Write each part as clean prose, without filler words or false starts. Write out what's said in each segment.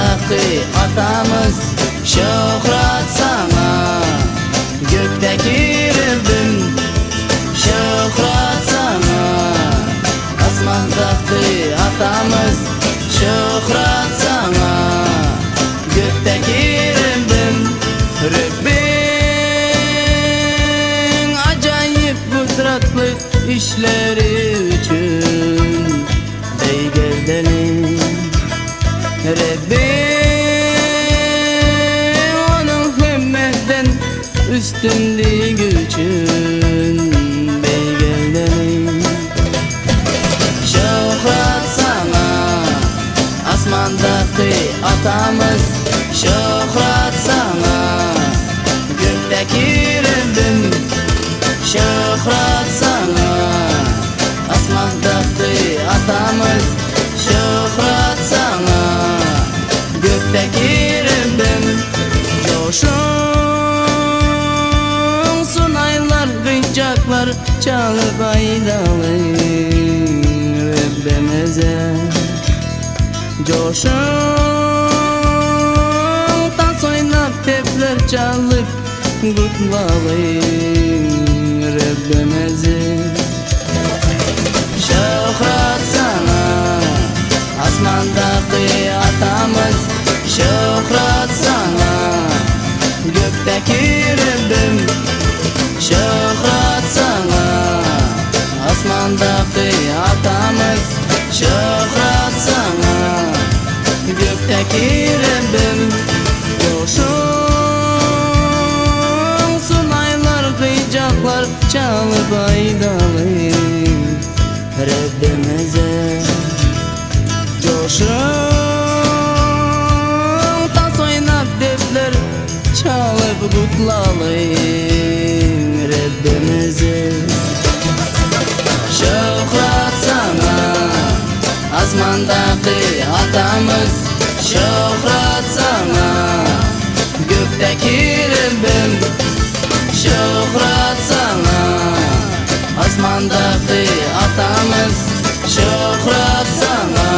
Asmandaki atamız şöhret sana, gökteki Rabbim şöhret sana. Asmandaki atamız şöhret sana, gökteki Rabbim. Rabbin acayip kudretli işleri için beygirdelim. Rabbin onun himmetten üstünlüğü için beygirdelim. Şöhret sana, asmandaki atamız şöhret sana, gökteki Rabbim şöhret sana. Asmandaki atamız şöhret sana, gökteki Rabbim. Coşun sunaylar, gıncaklar çalıp aydalayın Rabbimize. Coşun tas oynap tepler çalıp kutlayın Rabbimize. Şöhret sana, asmandaki atamız şöhret sana, gökteki Rabbim şöhret sana. Asmandaki atamız şöhret sana, gökteki Rabbim. Coşun sunaylar, gıncaklar çalıp aydalayın Rabbimize. Coşun tas oynap depler çalıp kutlayın Rabbimize. Şöhret sana, asmandaki atamız şöhret sana, gökteki Rabbim şöhret sana. Asmandaki atamız şöhret sana,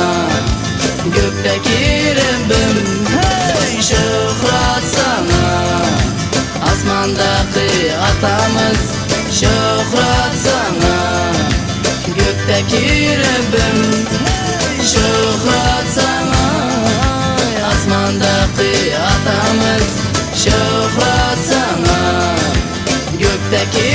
gökteki Rabbim. Hey! Şöhret sana, asmandaki atamız şöhret sana, gökteki Rabbim. Şöhret sana, asmandaki atamız şöhret sana, gökteki